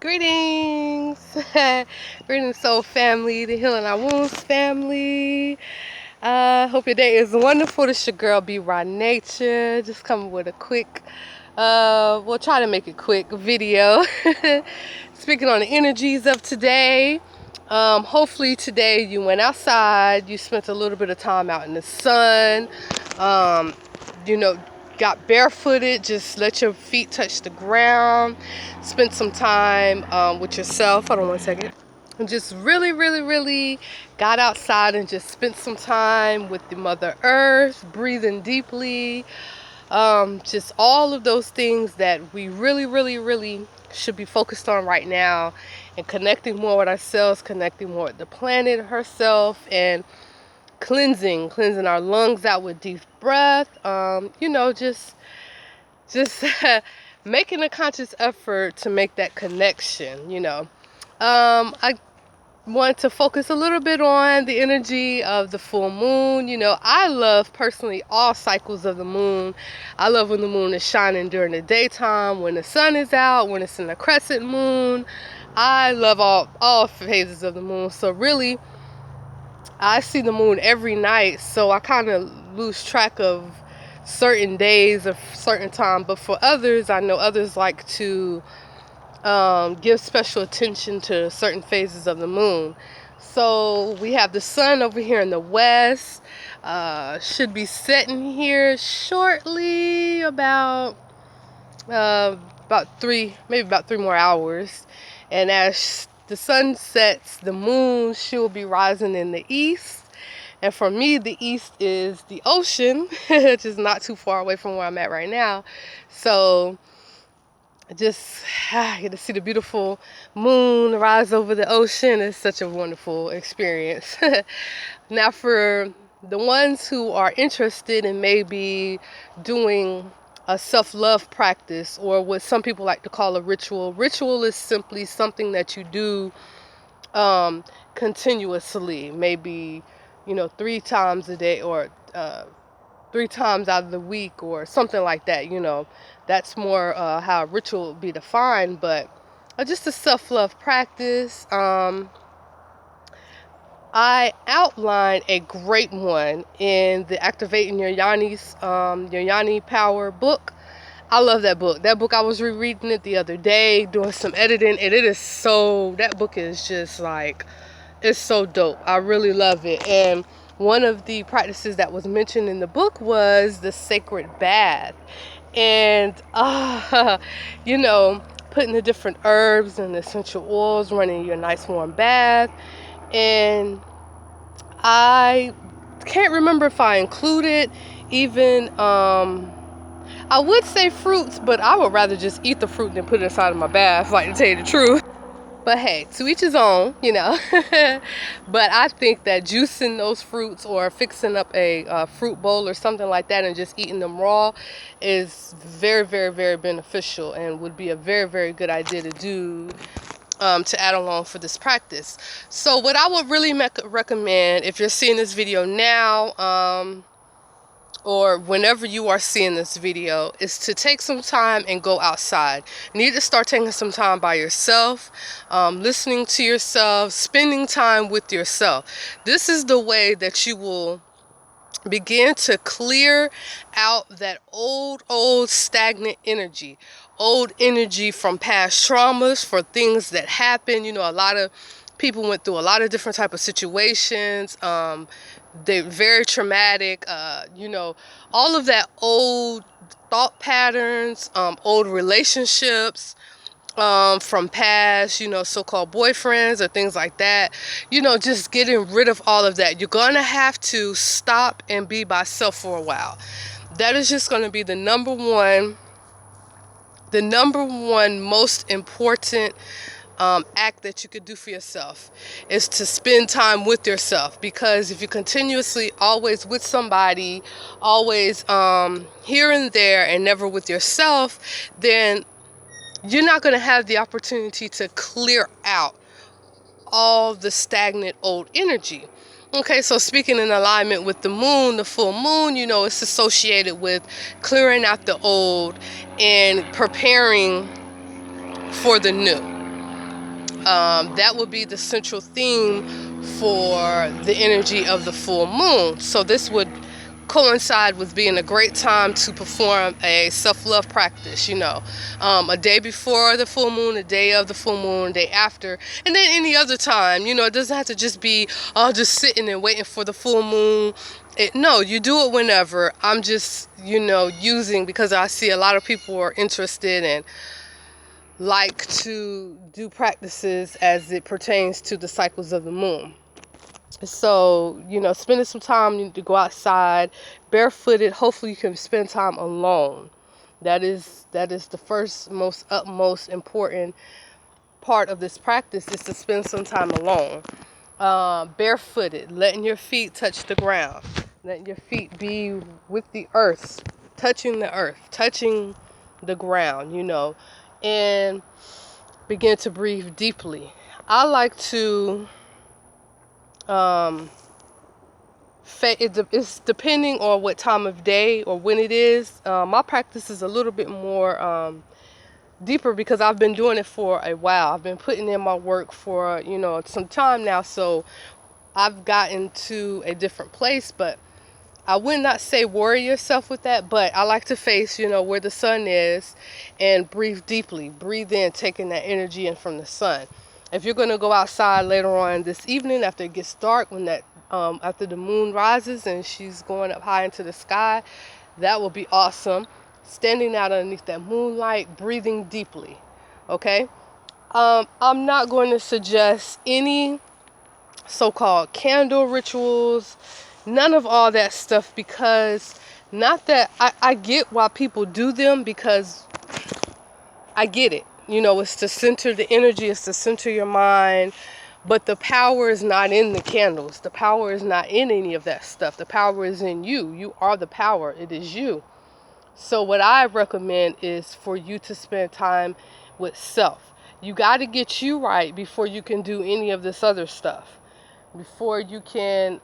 Greetings! Greetings, soul family, the Healing Our Wounds family. Hope your day is wonderful. This your girl, B. Raw Nature. Just coming with a quick, we'll try to make it quick video. Speaking on the energies of today. Hopefully today you went outside, you spent a little bit of time out in the sun, you know, got barefooted, just let your feet touch the ground, spend some time with yourself. Hold on one second. And just really got outside and just spent some time with the Mother Earth, breathing deeply. Just all of those things that we really should be focused on right now, and connecting more with ourselves, connecting more with the planet herself, and cleansing our lungs out with deep breath. Just making a conscious effort to make that connection. I want to focus a little bit on the energy of the full moon. I love personally all cycles of the moon. I love when the moon is shining during the daytime, when the sun is out, when it's in a crescent moon. I love all phases of the moon. So really, I see the moon every night, so I kind of lose track of certain days or certain time. But for others, I know others like to give special attention to certain phases of the moon. So we have the sun over here in the west, should be setting here shortly, about three more hours. And as the sun sets, the moon she'll be rising in the east. And for me, the east is the ocean, which is not too far away from where I'm at right now. So just get to see the beautiful moon rise over the ocean. It's such a wonderful experience. Now, for the ones who are interested in maybe doing a self-love practice, or what some people like to call a ritual. Ritual is simply something that you do continuously, maybe 3 times a day, or 3 times out of the week, or something like that. That's more how a ritual would be defined. But just a self-love practice. I outlined a great one in the Activating Your Yoni Power book. I love that book. I was rereading it the other day, doing some editing, and that book is just like, it's so dope. I really love it. And one of the practices that was mentioned in the book was the sacred bath. And, putting the different herbs and essential oils, running your nice warm bath. And I can't remember if I included even, I would say fruits, but I would rather just eat the fruit than put it inside of my bath, like, to tell you the truth. But hey, to each his own, But I think that juicing those fruits, or fixing up a fruit bowl or something like that, and just eating them raw is very beneficial, and would be a very good idea to do, to add along for this practice. So what I would really recommend, if you're seeing this video now, or whenever you are seeing this video, is to take some time and go outside. You need to start taking some time by yourself, listening to yourself, spending time with yourself. This is the way that you will begin to clear out that old stagnant energy. Old energy from past traumas, for things that happened. A lot of people went through a lot of different type of situations. They're very traumatic. All of that old thought patterns, old relationships, from past, so-called boyfriends or things like that. Just getting rid of all of that. You're gonna have to stop and be by self for a while. That is just gonna be the number one most important act that you could do for yourself, is to spend time with yourself. Because if you're continuously always with somebody, always here and there, and never with yourself, then you're not going to have the opportunity to clear out all the stagnant old energy. Okay, so speaking in alignment with the moon, the full moon, it's associated with clearing out the old and preparing for the new. That would be the central theme for the energy of the full moon. So this would coincide with being a great time to perform a self-love practice, a day before the full moon, a day of the full moon, a day after, and then any other time. It doesn't have to just be just sitting and waiting for the full moon. No, you do it whenever. I'm just using, because I see a lot of people are interested and like to do practices as it pertains to the cycles of the moon. So, spending some time, you need to go outside barefooted. Hopefully you can spend time alone. That is the first, most utmost important part of this practice, is to spend some time alone. Barefooted, letting your feet touch the ground. Letting your feet be with the earth, touching the ground, and begin to breathe deeply. I like to it's depending on what time of day or when it is. My practice is a little bit more deeper because I've been doing it for a while. I've been putting in my work for some time now, so I've gotten to a different place. But I would not say worry yourself with that, but I like to face where the sun is and breathe deeply. Breathe in, taking that energy in from the sun. If you're going to go outside later on this evening after it gets dark, when that after the moon rises and she's going up high into the sky, that will be awesome. Standing out underneath that moonlight, breathing deeply. Okay? I'm not going to suggest any so-called candle rituals, none of all that stuff, because not that I get why people do them, because I get it. It's to center the energy, it's to center your mind, but the power is not in the candles. The power is not in any of that stuff. The power is in you. You are the power. It is you. So what I recommend is for you to spend time with self. You got to get you right before you can do any of this other stuff. Before you can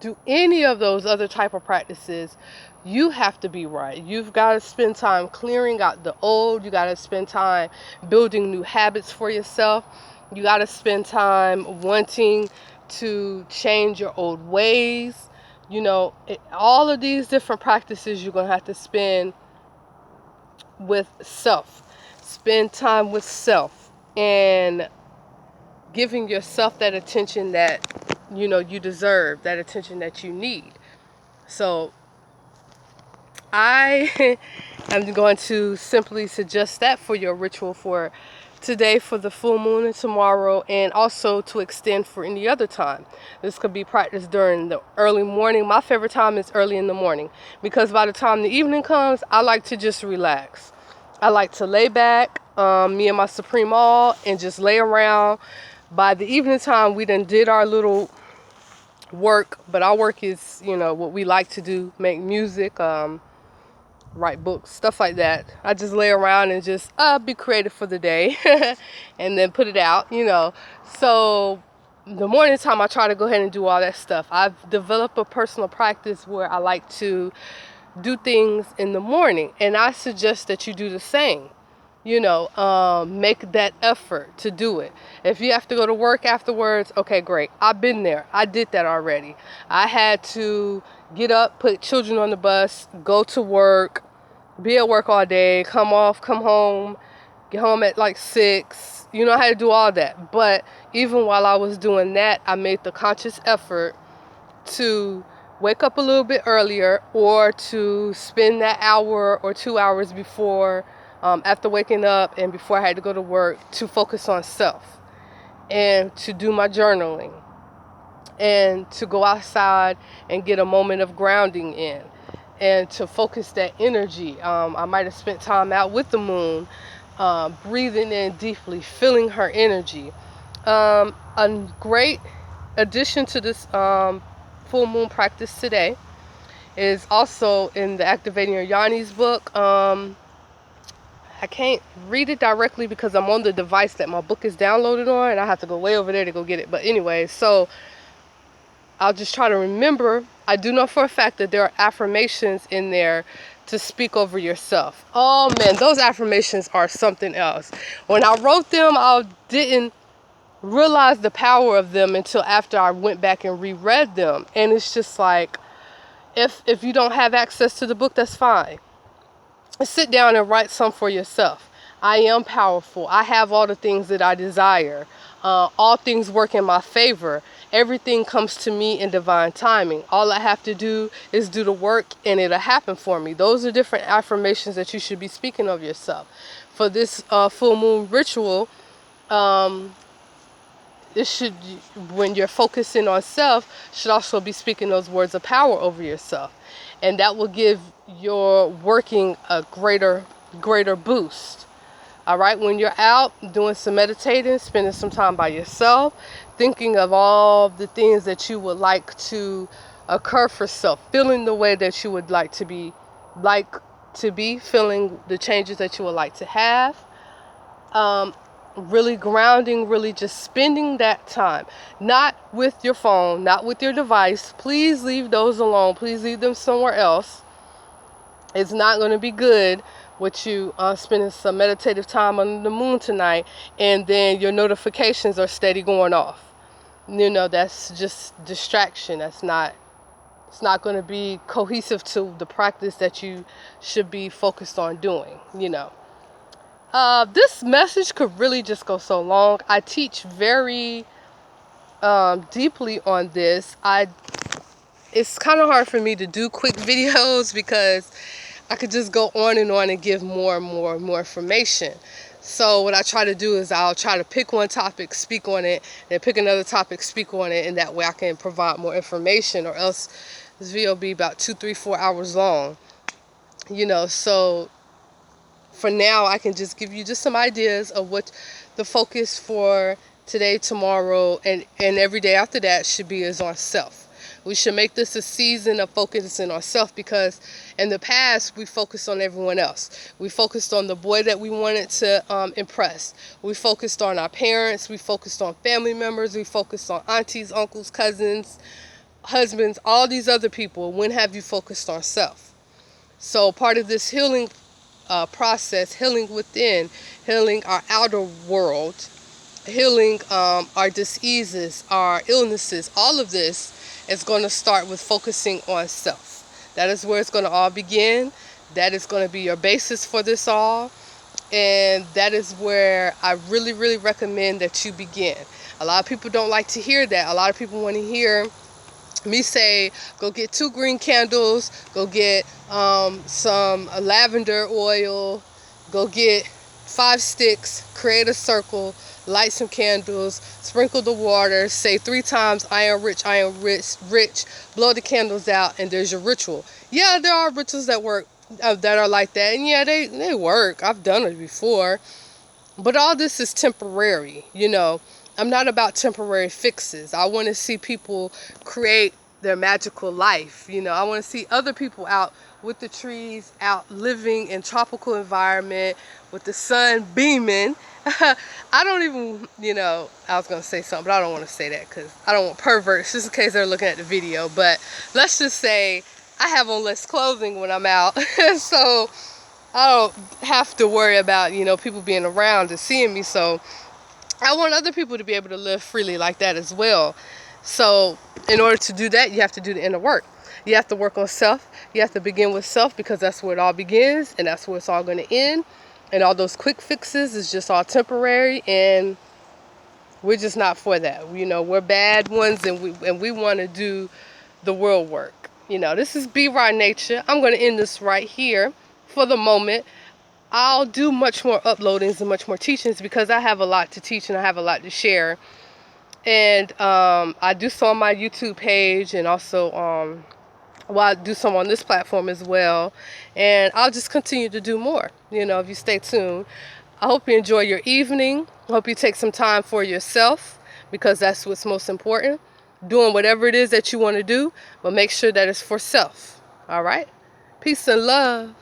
do any of those other type of practices, you have to be right. You've got to spend time clearing out the old. You got to spend time building new habits for yourself. You got to spend time wanting to change your old ways. All of these different practices you're going to have to spend with self. Spend time with self and giving yourself that attention that you deserve, that attention that you need. So I am going to simply suggest that for your ritual for today, for the full moon, and tomorrow, and also to extend for any other time. This could be practiced during the early morning. My favorite time is early in the morning, because by the time the evening comes, I like to just relax. I like to lay back, me and my Supreme All, and just lay around. By the evening time, we done did our little work, but our work is, what we like to do, make music, write books, stuff like that. I just lay around and just be creative for the day and then put it out, So the morning time, I try to go ahead and do all that stuff. I've developed a personal practice where I like to do things in the morning, and I suggest that you do the same. Make that effort to do it. If you have to go to work afterwards, okay, great. I've been there. I did that already. I had to get up, put children on the bus, go to work, be at work all day, come home, get home at like 6. I had to do all that. But even while I was doing that, I made the conscious effort to wake up a little bit earlier, or to spend that hour or 2 hours before, after waking up and before I had to go to work, to focus on self and to do my journaling and to go outside and get a moment of grounding in and to focus that energy. I might have spent time out with the moon, breathing in deeply, feeling her energy. A great addition to this full moon practice today is also in the Activating Your Yoni's book. I can't read it directly because I'm on the device that my book is downloaded on, and I have to go way over there to go get it. But anyway, so I'll just try to remember. I do know for a fact that there are affirmations in there to speak over yourself. Oh man, those affirmations are something else. When I wrote them, I didn't realize the power of them until after I went back and reread them. And it's just like, if you don't have access to the book, that's fine. Sit down and write some for yourself. I am powerful. I have all the things that I desire. All things work in my favor. Everything comes to me in divine timing. All I have to do is do the work and it'll happen for me. Those are different affirmations that you should be speaking of yourself. For this full moon ritual, it should, when you're focusing on self, should also be speaking those words of power over yourself. And that will give your working a greater boost. All right, when you're out doing some meditating, spending some time by yourself, thinking of all the things that you would like to occur for self, feeling the way that you would like to be, feeling the changes that you would like to have, really grounding, really just spending that time, not with your phone, not with your device. Please leave those alone. Please leave them somewhere else. It's not going to be good with you spending some meditative time under the moon tonight, and then your notifications are steady going off. You know, that's just distraction. It's not going to be cohesive to the practice that you should be focused on doing, you know. This message could really just go so long. I teach very deeply on this. It's kind of hard for me to do quick videos because I could just go on and give more and more information. So what I try to do is I'll try to pick one topic, speak on it, then pick another topic, speak on it, and that way I can provide more information, or else this video will be about 2, 3, 4 hours long. You know, so for now I can just give you just some ideas of what the focus for today, tomorrow, and every day after that should be, is on self. We should make this a season of focusing on self, because in the past we focused on everyone else. We focused on the boy that we wanted to impress. We focused on our parents. We focused on family members. We focused on aunties, uncles, cousins, husbands, all these other people. When have you focused on self? So part of this healing process, healing within, healing our outer world, healing our diseases, our illnesses, all of this is going to start with focusing on self. That is where it's going to all begin. That is going to be your basis for this all. And that is where I really, really recommend that you begin. A lot of people don't like to hear that. A lot of people want to hear me say, go get 2 green candles, go get some lavender oil, go get 5 sticks, create a circle, light some candles, sprinkle the water, say 3 times, I am rich, rich, blow the candles out, and there's your ritual. Yeah, there are rituals that work, that are like that, and yeah, they work. I've done it before. But all this is temporary, you know. I'm not about temporary fixes. I want to see people create their magical life. You know, I want to see other people out with the trees, out living in tropical environment with the sun beaming. I don't even, you know, I was going to say something, but I don't want to say that because I don't want perverts, just in case they're looking at the video. But let's just say I have on less clothing when I'm out. So I don't have to worry about, you know, people being around and seeing me. So I want other people to be able to live freely like that as well. So in order to do that, you have to do the inner work. You have to work on self. You have to begin with self, because that's where it all begins and that's where it's all going to end. And all those quick fixes is just all temporary, and we're just not for that. You know, we're bad ones, and we want to do the world work. You know, this is Be Raw Nature. I'm going to end this right here for the moment. I'll do much more uploadings and much more teachings because I have a lot to teach and I have a lot to share. And I do some on my YouTube page, and also I do some on this platform as well. And I'll just continue to do more, you know, if you stay tuned. I hope you enjoy your evening. I hope you take some time for yourself, because that's what's most important. Doing whatever it is that you want to do, but make sure that it's for self. All right? Peace and love.